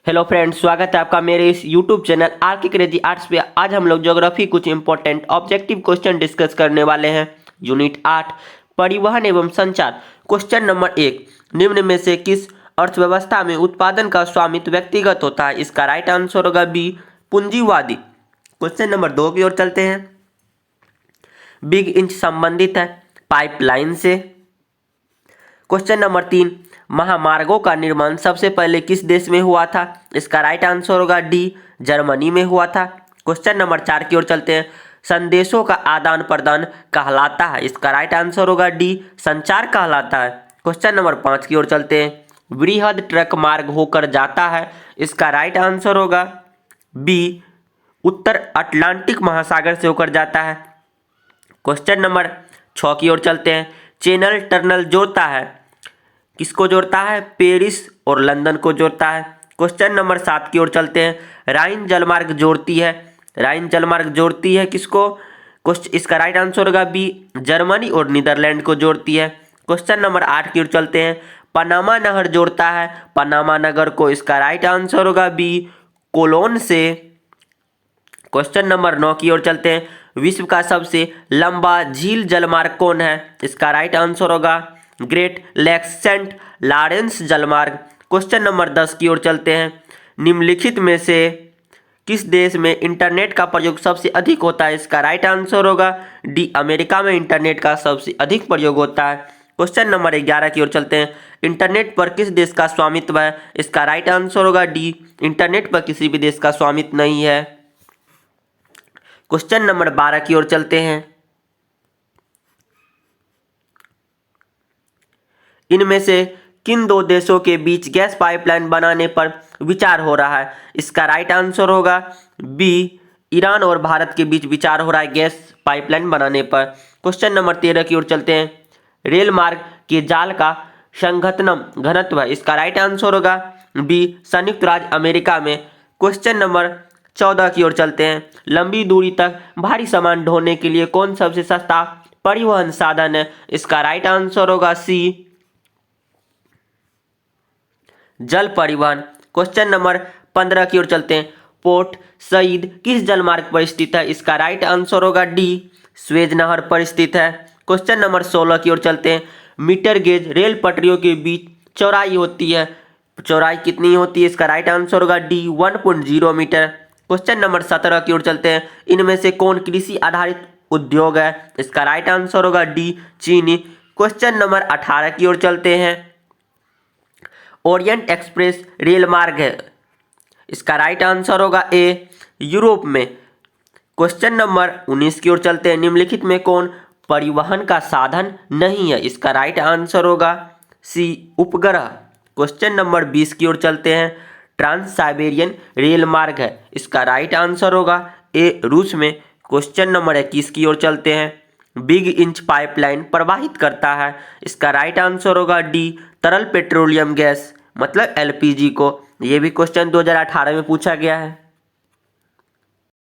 Hello friends, स्वागत है आपका मेरे इस यूट्यूब चैनल आर के क्रेजी आर्ट्स पे। आज हम लोग ज्योग्राफी कुछ इंपॉर्टेंट ऑब्जेक्टिव क्वेश्चन डिस्कस करने वाले हैं। यूनिट 8 परिवहन एवं संचार। क्वेश्चन नंबर 1, निम्न में से किस अर्थव्यवस्था में उत्पादन का स्वामित्व व्यक्तिगत होता है? इसका राइट आंसर होगा बी, पूंजीवादी। क्वेश्चन नंबर 2 की ओर चलते हैं। बिग इंच संबंधित है पाइपलाइन से। क्वेश्चन नंबर 3, महामार्गों का निर्माण सबसे पहले किस देश में हुआ था? इसका राइट आंसर होगा डी, जर्मनी में हुआ था। क्वेश्चन नंबर 4 की ओर चलते हैं। संदेशों का आदान प्रदान कहलाता है? इसका राइट आंसर होगा डी, संचार कहलाता है। क्वेश्चन नंबर 5 की ओर चलते हैं। वृहद ट्रक मार्ग होकर जाता है? इसका राइट आंसर होगा बी, उत्तर अटलांटिक महासागर से होकर जाता है। क्वेश्चन नंबर 6 की ओर चलते हैं। चैनल टनल जोड़ता है, किसको जोड़ता है? पेरिस और लंदन को जोड़ता है। क्वेश्चन नंबर 7 की ओर चलते हैं। राइन जलमार्ग जोड़ती है, राइन जलमार्ग जोड़ती है किसको? इसका राइट आंसर होगा बी, जर्मनी और नीदरलैंड को जोड़ती है। क्वेश्चन नंबर 8 की ओर चलते हैं। पनामा नहर जोड़ता है पनामा नगर को? इसका राइट आंसर होगा बी, कोलोन से। क्वेश्चन नंबर 9 की ओर चलते हैं। विश्व का सबसे लंबा झील जलमार्ग कौन है? इसका राइट आंसर होगा ग्रेट लेक्स सेंट लॉरेंस जलमार्ग। क्वेश्चन नंबर 10 की ओर चलते हैं। निम्नलिखित में से किस देश में इंटरनेट का प्रयोग सबसे अधिक होता है? इसका राइट आंसर होगा डी, अमेरिका में इंटरनेट का सबसे अधिक प्रयोग होता है। क्वेश्चन नंबर 11 की ओर चलते हैं। इंटरनेट पर किस देश का स्वामित्व है? इसका राइट आंसर होगा डी, इंटरनेट पर किसी भी देश का स्वामित्व नहीं है। क्वेश्चन नंबर 12 की ओर चलते हैं। इनमें से किन दो देशों के बीच गैस पाइपलाइन बनाने पर विचार हो रहा है? इसका राइट आंसर होगा बी, ईरान और भारत के बीच विचार हो रहा है गैस पाइपलाइन बनाने पर। क्वेश्चन नंबर 13 की ओर चलते हैं। रेल मार्ग के जाल का संघटनम घनत्व है? इसका राइट आंसर होगा बी, संयुक्त राज्य अमेरिका में। क्वेश्चन नंबर 14 की ओर चलते हैं। लंबी दूरी तक भारी सामान ढोने के लिए कौन सबसे सस्ता परिवहन साधन है? इसका राइट आंसर होगा सी, जल परिवहन। क्वेश्चन नंबर 15 की ओर चलते हैं। पोर्ट सईद किस जलमार्ग पर स्थित है? इसका राइट आंसर होगा डी, स्वेज नहर पर स्थित है। क्वेश्चन नंबर 16 की ओर चलते हैं। मीटर गेज रेल पटरियों के बीच चौड़ाई होती है, चौड़ाई कितनी होती है? इसका राइट आंसर होगा डी, 1.0 मीटर। क्वेश्चन नंबर 17 की ओर चलते हैं। इनमें से कौन कृषि आधारित उद्योग है? इसका राइट आंसर होगा डी, चीनी। क्वेश्चन नंबर 18 की ओर चलते हैं। ओरिएंट एक्सप्रेस रेल मार्ग है, इसका राइट आंसर होगा ए, यूरोप में। क्वेश्चन नंबर 19 की ओर चलते हैं। निम्नलिखित में कौन परिवहन का साधन नहीं है? इसका राइट आंसर होगा सी, उपग्रह। क्वेश्चन नंबर 20 की ओर चलते हैं। ट्रांस साइबेरियन रेल मार्ग है, इसका राइट आंसर होगा ए, रूस में। क्वेश्चन नंबर 21 की ओर चलते हैं। बिग इंच पाइपलाइन प्रवाहित करता है, इसका राइट आंसर होगा डी, तरल पेट्रोलियम गैस मतलब एलपीजी को। यह भी क्वेश्चन 2018 में पूछा गया है।